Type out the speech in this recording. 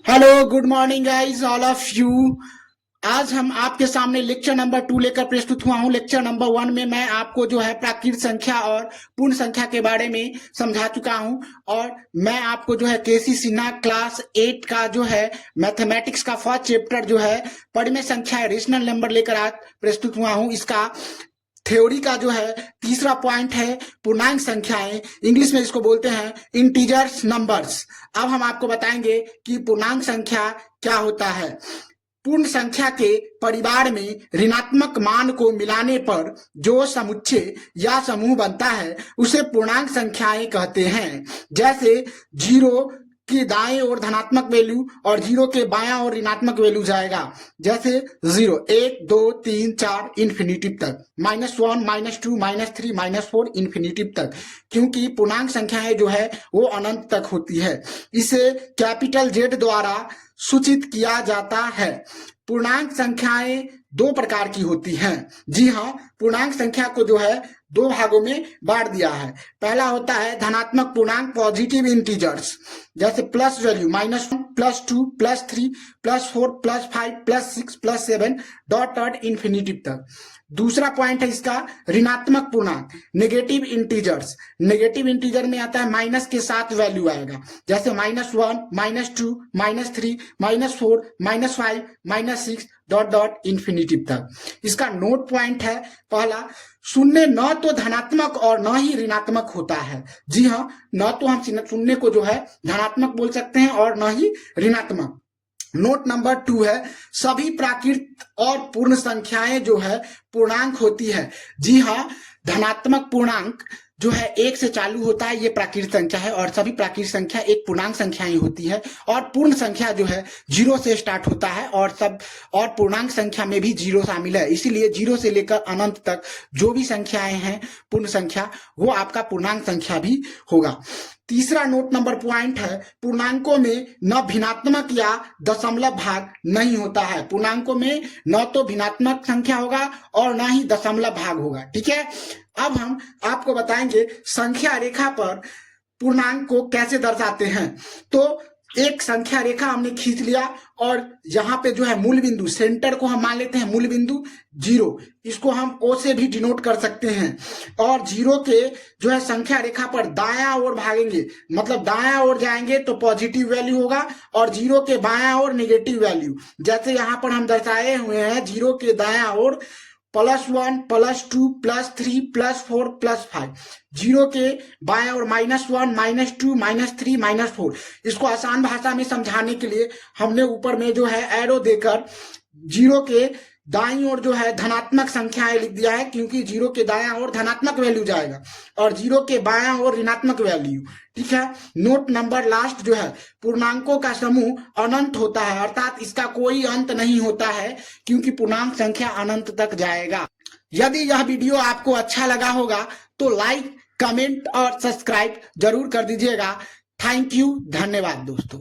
Hello good morning guys all of you. आज हम आपके सामने लेक्चर नंबर 2 लेकर प्रस्तुत हुआ हूं। लेक्चर नंबर 1 में मैं आपको जो है प्राकृत संख्या और पूर्ण संख्या के बारे में समझा चुका हूं और मैं आपको जो है केसी सिन्हा क्लास 8 का जो है मैथमेटिक्स का फर्स्ट चैप्टर जो है परिमेय संख्या रेशनल नंबर लेकर आज प्रस्तुत हुआ हूं। इसका थ्योरी का जो है तीसरा पॉइंट है पूर्णांक संख्याएं, इंग्लिश में इसको बोलते हैं इंटीजर्स नंबर्स। अब हम आपको बताएंगे कि पूर्णांक संख्या क्या होता है। पूर्ण संख्या के परिवार में ऋणात्मक मान को मिलाने पर जो समुच्चय या समूह बनता है उसे पूर्णांक संख्याएं कहते हैं। जैसे 0 की दाएं ओर धनात्मक वैल्यू और 0 के बायां ओर ऋणात्मक वैल्यू जाएगा। जैसे 0 1 2 3 4 इन्फिनिटिव तक, -1 -2 -3 -4 इन्फिनिटिव तक, क्योंकि पूर्णांक संख्याएं जो है वो अनंत तक होती है। इसे कैपिटल Z द्वारा सूचित किया जाता है। पूर्णांक संख्याएं दो प्रकार की होती हैं। जी हाँ, पूर्णांक संख्या को जो है दो भागों में बांट दिया है। पहला होता है धनात्मक पूर्णांक पॉजिटिव इंटीजर्स, जैसे plus value -1 +2 +3 +4 +5 +6 +7 dot dot infinitive तक। दूसरा पॉइंट है इसका ऋणात्मक पूर्णांक नेगेटिव इंटीजर्स। नेगेटिव इंटीजर में आता है माइनस के साथ वैल्यू आएगा, जैसे -1 -2 -3 -4 -5 -6 डॉट डॉट इन्फिनिटिव तक। इसका नोट पॉइंट है पहला, शून्य न तो धनात्मक और न ही ऋणात्मक होता है। जी हाँ, न तो हम शून्य को जो है धनात्मक बोल सकते हैं और न ही ऋणात्मक। नोट नंबर 2 है सभी प्राकृत और पूर्ण संख्याएं जो है पूर्णांक होती है। जी हाँ, धनात्मक पूर्णांक जो है 1 से चालू होता है, ये प्राकृत संख्या है और सभी प्राकृत संख्या एक पूर्णांक संख्या ही होती है। और पूर्ण संख्या जो है 0 से स्टार्ट होता है और पूर्णांक संख्या में भी 0 शामिल है। इसीलिए 0 से लेकर अनंत तक जो भी संख्याएं हैं पूर्ण संख्या, वो आपका पूर्णांक संख्या भी होगा। तीसरा नोट नंबर पॉइंट है पूर्णांकों में न भिन्नात्मक या दशमलव भाग नहीं होता है। पूर्णांकों में न तो भिन्नात्मक संख्या होगा और न ही दशमलव भाग होगा। ठीक है, अब हम आपको बताएंगे संख्या रेखा पर पूर्णांक को कैसे दर्शाते हैं। तो एक संख्या रेखा हमने खींच लिया और यहाँ पे जो है मूल बिंदु, सेंटर को हम मान लेते हैं मूल बिंदु 0, इसको हम O से भी डिनोट कर सकते हैं। और 0 के जो है संख्या रेखा पर दायां ओर भागेंगे, मतलब दायां ओर जाएंगे तो पॉजिटिव वैल्यू होगा और 0 के बायां ओर नेगेटिव वैल्यू। जैसे यहाँ पर हम दर्शाए हुए हैं 0 के दायां ओर +1 +2 +3 +4 +5, 0 के बाएं ओर -1 -2 -3 -4। इसको आसान भाषा में समझाने के लिए हमने ऊपर में जो है एरो देकर 0 के दाईं ओर जो है धनात्मक संख्याएं लिख दिया है, क्योंकि 0 के दायां ओर धनात्मक वैल्यू जाएगा और 0 के बायां ओर ऋणात्मक वैल्यू। ठीक है, नोट नंबर लास्ट जो है पूर्णांकों का समूह अनंत होता है, अर्थात इसका कोई अंत नहीं होता है, क्योंकि पूर्णांक संख्या अनंत तक जाएगा। यदि यह वीडियो आपको अच्छा लगा होगा तो लाइक, कमेंट और सब्सक्राइब जरूर कर दीजिएगा। थैंक यू, धन्यवाद दोस्तों।